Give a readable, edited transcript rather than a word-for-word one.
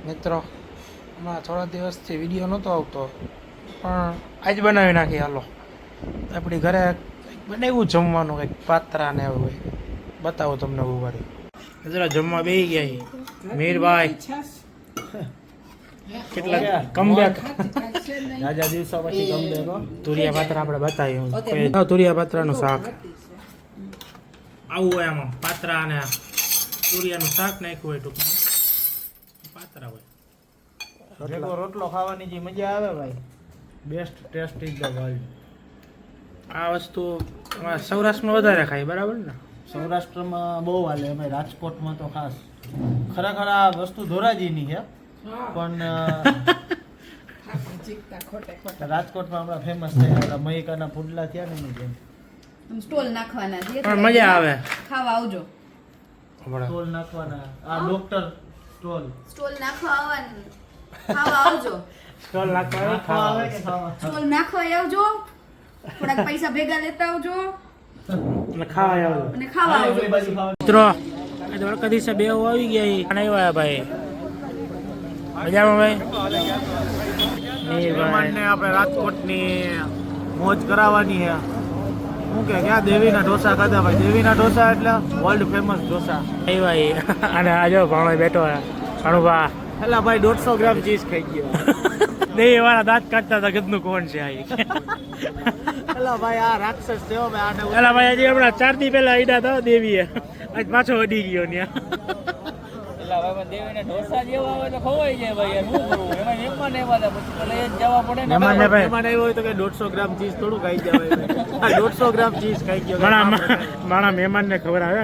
મિત્રો હમણાં થોડા દિવસથી વિડીયો નહોતો આવતો પણ આજ બનાવી નાખી. હાલો આપણી ઘરે બનાવ્યું જમવાનું કંઈક પાત્રા ને એવું હોય, બતાવો તમને ઉભારી. જરા જમવા બેસી ગયા મીરભાઈ, કેટલા કમબેક રાજા દિવસો પછી કમબેક. તુરિયા પાત્રા આપણે બતાવ્યું. તુરિયા પાત્રાનું શાક આવું હોય, આમાં પાત્રા અને તુરિયાનું શાક નાખ્યું હોય, ટૂંકમાં પાત્રા હોય. ભેગો રોટલો ખાવાની જે મજા આવે ભાઈ, best taste is the world. આ વસ્તુ અમારા સૌરાષ્ટ્રમાં વધારે ખાય, બરાબર ને? સૌરાષ્ટ્રમાં બહુ હાલે, અમે રાજકોટમાં તો ખાસ. ખરેખર આ વસ્તુ ધોરાજીની છે પણ રાજકોટમાં હમણાં ફેમસ થયા મહિકાના પુડલા થયા ને એની જેમ સ્ટોલ નાખવાના છે, પણ મજા આવે. ખાવા આવજો. સ્ટોલ નાખવાના, આ ડોક્ટર સ્ટોલ નાખવા આવવાનું, ખાવા આવજો. સ્ટોલ નાખવા આવે કે ખાવા? સ્ટોલ નાખવા આવજો, થોડાક પૈસા ભેગા લેતા આવજો અને ખાવા આવજો. અને ખાવા આવજો. મિત્રો આજે વરકદીસે બે આવી ગયા અને આવ્યા ભાઈ. મજામાં ભાઈ? મહેમાનને આપણે રાજકોટની મોજ કરાવવાની છે. શું કે ક્યાં દેવીના ઢોસા ખાધા ભાઈ? દેવીના ઢોસા એટલે વર્લ્ડ ફેમસ ઢોસા. આવ્યા અને આજો ભાણો બેઠો ભાણુભા. એટલે ભાઈ 150 ગ્રામ ચીઝ ખાઈ ગયો. નહીં, મારા દાંત કાઢતા હતા, કદનું કોણ છે આ? એટલે ભાઈ આ રાક્ષસ થયો ભાઈ. આને એલા ભાઈ હજી હમણાં 4 દી પહેલા આઈડા હતા દેવીએ, આજ પાછો અડી ગયો ત્યાં. મહેમાન આવ્યો હોય તો કે 150 ગ્રામ ચીઝ થોડું ખાઈ જવાય. 150 ગ્રામ ચીઝ ખાઈ ગયો. મારા મહેમાનને ખબર આવે.